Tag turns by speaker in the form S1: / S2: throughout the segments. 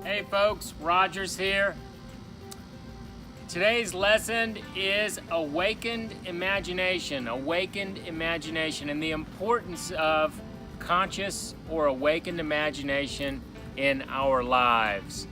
S1: Hey folks, Rogers here. Today's lesson is awakened imagination, and the importance of conscious or awakened imagination in our lives.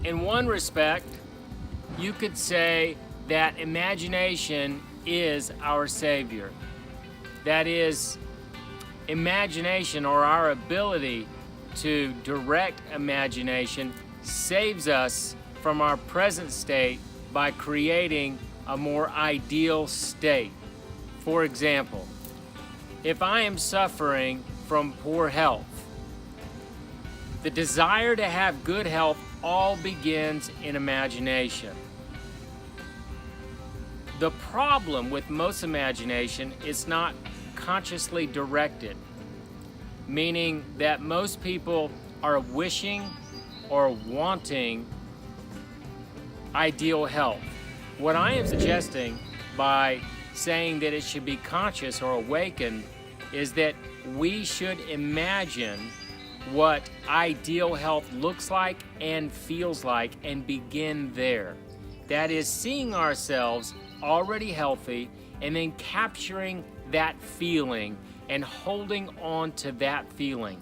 S1: In one respect, you could say that imagination is our savior. That is, imagination, or our ability to direct imagination, saves us from our present state by creating a more ideal state. For example, if I am suffering from poor health, the desire to have good health all begins in imagination. The problem with most imagination is not consciously directed, meaning that most people are wishing or wanting ideal health. What I am suggesting by saying that it should be conscious or awakened is that we should imagine what ideal health looks like and feels like and begin there. That is, seeing ourselves already healthy and then capturing that feeling and holding on to that feeling.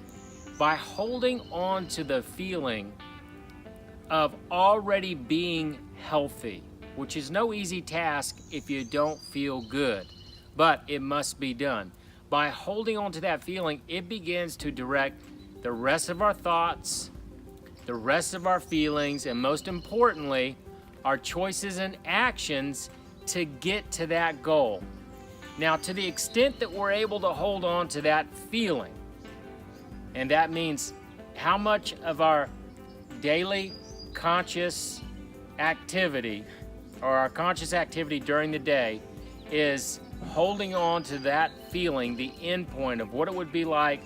S1: By holding on to the feeling of already being healthy, which is no easy task if you don't feel good, but it must be done. By holding on to that feeling, it begins to direct the rest of our thoughts, the rest of our feelings, and most importantly, our choices and actions to get to that goal. Now, to the extent that we're able to hold on to that feeling, and that means how much of our daily conscious activity, or our conscious activity during the day, is holding on to that feeling, the end point of what it would be like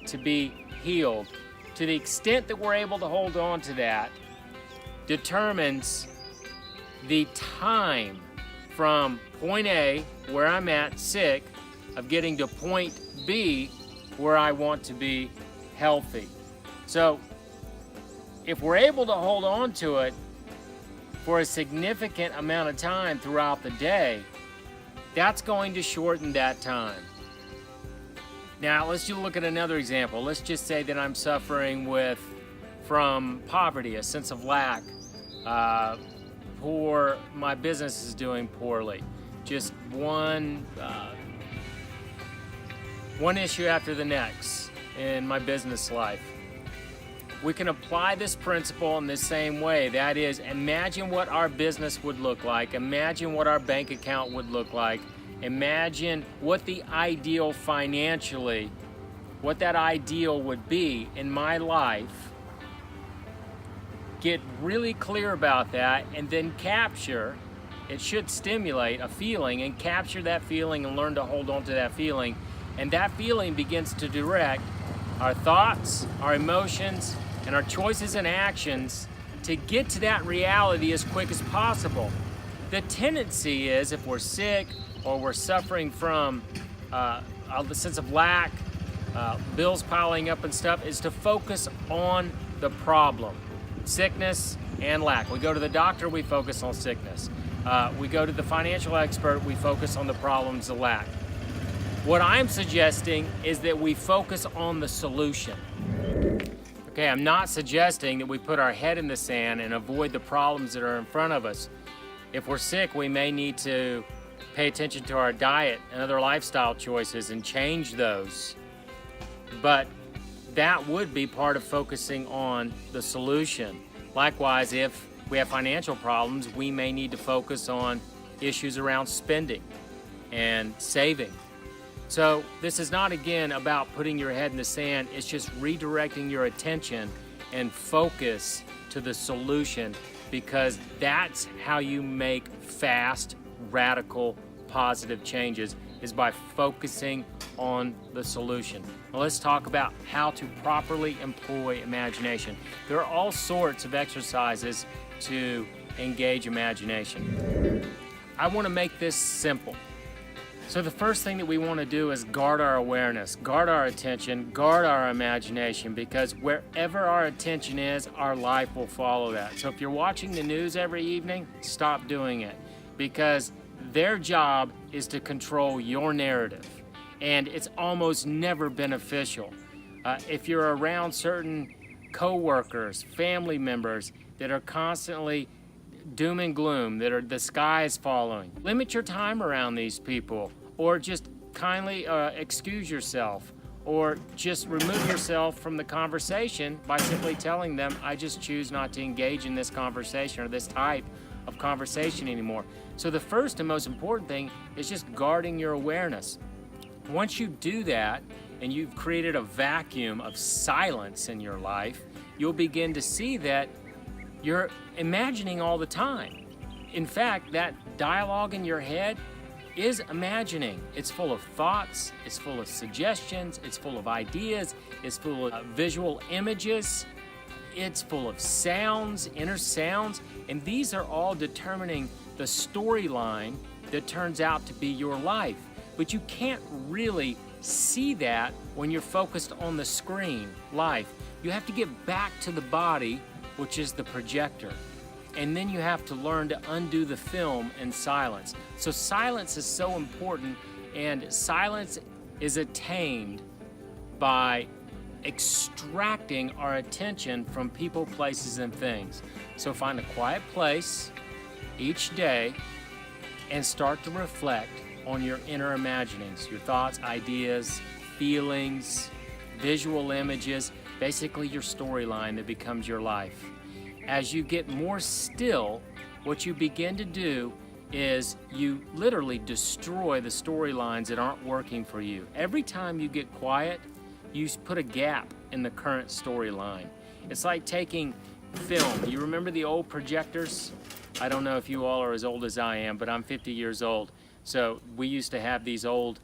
S1: to be healed, to the extent that we're able to hold on to that, determines the time from point A, where I'm at sick, of getting to point B, where I want to be healthy. So if we're able to hold on to it for a significant amount of time throughout the day, that's going to shorten that time. Now let's just look at another example. Let's just say that I'm suffering from poverty, a sense of lack, my business is doing poorly. Just one issue after the next in my business life. We can apply this principle in the same way. That is, imagine what our business would look like. Imagine what our bank account would look like. Imagine what the ideal financially, what that ideal would be in my life. Get really clear about that, and then capture. It should stimulate a feeling, and capture that feeling and learn to hold on to that feeling. And that feeling begins to direct our thoughts, our emotions, and our choices and actions to get to that reality as quick as possible. The tendency is, if we're sick or we're suffering from the sense of lack, bills piling up and stuff, is to focus on the problem. Sickness and lack. We go to the doctor, we focus on sickness. We go to the financial expert, we focus on the problems of lack. What I'm suggesting is that we focus on the solution. Okay, I'm not suggesting that we put our head in the sand and avoid the problems that are in front of us. If we're sick, we may need to pay attention to our diet and other lifestyle choices and change those. But that would be part of focusing on the solution. Likewise, if we have financial problems, we may need to focus on issues around spending and saving. So this is not, again, about putting your head in the sand. It's just redirecting your attention and focus to the solution, because that's how you make fast, radical, positive changes, is by focusing on the solution. Now let's talk about how to properly employ imagination. There are all sorts of exercises to engage imagination. I want to make this simple. So the first thing that we want to do is guard our awareness, guard our attention, guard our imagination, because wherever our attention is, our life will follow that. So if you're watching the news every evening, stop doing it, because their job is to control your narrative, and it's almost never beneficial. If you're around certain co-workers, family members that are constantly doom and gloom, that are the sky is falling, limit your time around these people, or just kindly excuse yourself, or just remove yourself from the conversation by simply telling them, I just choose not to engage in this conversation or this type of conversation anymore. So the first and most important thing is just guarding your awareness. Once you do that, and you've created a vacuum of silence in your life, you'll begin to see that you're imagining all the time. In fact, that dialogue in your head is imagining. It's full of thoughts, it's full of suggestions, it's full of ideas, it's full of visual images, it's full of sounds, inner sounds, and these are all determining the storyline that turns out to be your life. But you can't really see that when you're focused on the screen, life. You have to get back to the body, which is the projector. And then you have to learn to undo the film in silence. So silence is so important, and silence is attained by extracting our attention from people, places, and things. So find a quiet place each day and start to reflect on your inner imaginings, your thoughts, ideas, feelings, visual images, basically your storyline that becomes your life. As you get more still, what you begin to do is you literally destroy the storylines that aren't working for you. Every time you get quiet, you put a gap in the current storyline. It's like taking film. You remember the old projectors? I don't know if you all are as old as I am, but I'm 50 years old. So we used to have these old,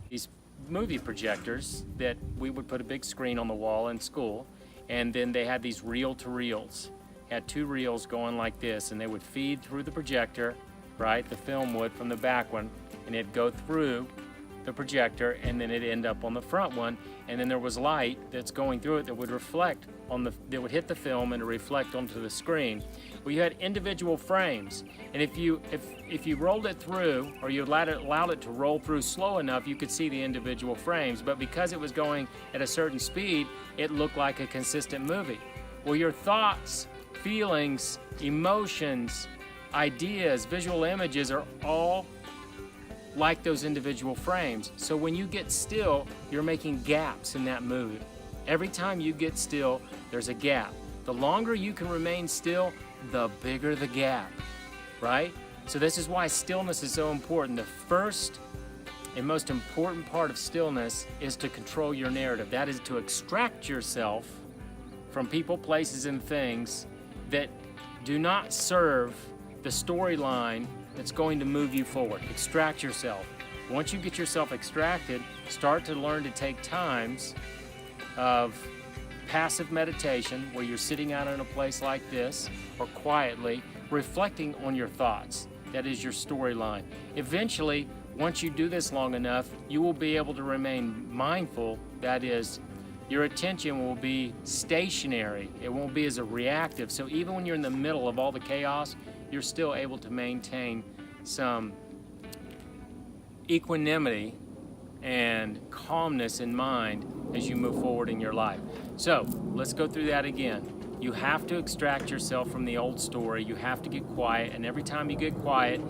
S1: these movie projectors that we would put a big screen on the wall in school, and then they had these reel-to-reels. Had two reels going like this, and they would feed through the projector, right? The film would from the back one, and it'd go through the projector, and then it'd end up on the front one, and then there was light that's going through it that would reflect on that would hit the film and reflect onto the screen. Well, you had individual frames, and if you rolled it through, or you allowed it to roll through slow enough, you could see the individual frames. But because it was going at a certain speed, it looked like a consistent movie. Well, your thoughts, feelings, emotions, ideas, visual images are all like those individual frames. So when you get still, you're making gaps in that movie. Every time you get still, there's a gap. The longer you can remain still, the bigger the gap, right? So this is why stillness is so important. The first and most important part of stillness is to control your narrative. That is to extract yourself from people, places, and things that do not serve the storyline that's going to move you forward. Extract yourself. Once you get yourself extracted, start to learn to take times of passive meditation where you're sitting out in a place like this or quietly reflecting on your thoughts. That is your storyline. Eventually, once you do this long enough, you will be able to remain mindful. That is, your attention will be stationary. It won't be as a reactive. So even when you're in the middle of all the chaos, you're still able to maintain some equanimity and calmness in mind as you move forward in your life. So let's go through that again. You have to extract yourself from the old story. You have to get quiet, and every time you get quiet,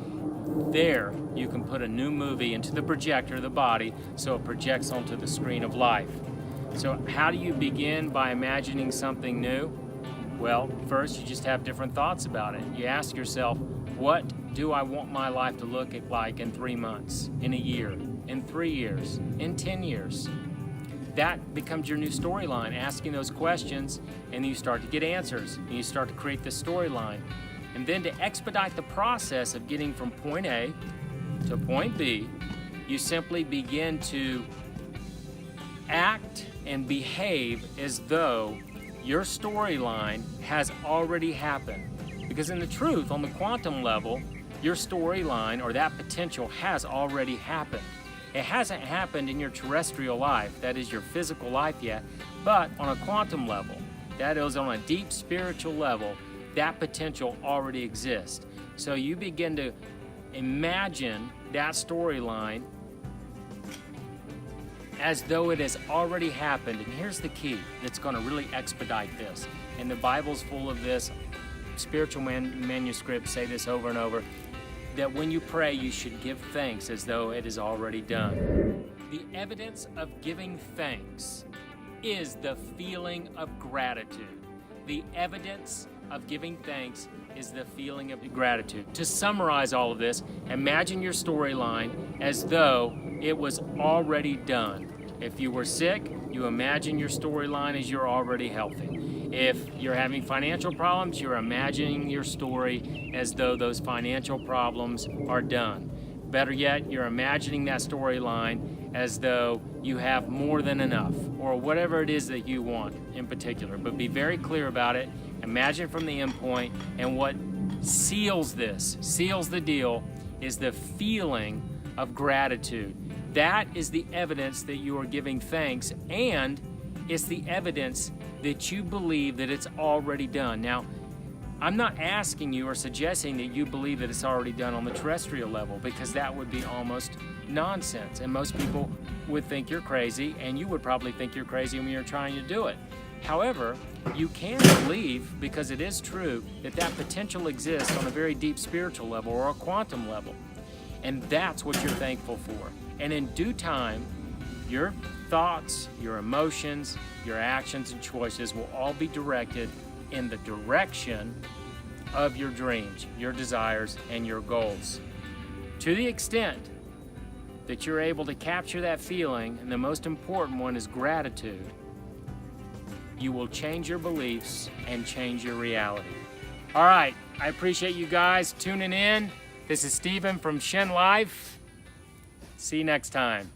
S1: there you can put a new movie into the projector, the body, so it projects onto the screen of life. So how do you begin? By imagining something new? Well, first you just have different thoughts about it. You ask yourself, what do I want my life to look like in 3 months, in a year, in 3 years, in 10 years? That becomes your new storyline, asking those questions, and you start to get answers, and you start to create the storyline. And then to expedite the process of getting from point A to point B, you simply begin to act and behave as though your storyline has already happened. Because in the truth, on the quantum level, your storyline or that potential has already happened. It hasn't happened in your terrestrial life, that is your physical life yet, but on a quantum level, that is on a deep spiritual level, that potential already exists. So you begin to imagine that storyline as though it has already happened. And here's the key that's going to really expedite this. And the Bible's full of this. Spiritual manuscripts say this over and over, that when you pray, you should give thanks as though it is already done. The evidence of giving thanks is the feeling of gratitude. The evidence of giving thanks is the feeling of gratitude. To summarize all of this, imagine your storyline as though it was already done. If you were sick, you imagine your storyline as you're already healthy. If you're having financial problems, you're imagining your story as though those financial problems are done. Better yet, you're imagining that storyline as though you have more than enough, or whatever it is that you want in particular. But be very clear about it. Imagine from the end point, and what seals the deal, is the feeling of gratitude. That is the evidence that you are giving thanks, and it's the evidence that you believe that it's already done. Now, I'm not asking you or suggesting that you believe that it's already done on the terrestrial level, because that would be almost nonsense, and most people would think you're crazy, and you would probably think you're crazy when you're trying to do it. However, you can believe, because it is true, that that potential exists on a very deep spiritual level or a quantum level, and that's what you're thankful for. And in due time, your thoughts, your emotions, your actions and choices will all be directed in the direction of your dreams, your desires, and your goals. To the extent that you're able to capture that feeling, and the most important one is gratitude, you will change your beliefs and change your reality. All right, I appreciate you guys tuning in. This is Stephen from Shen Life. See you next time.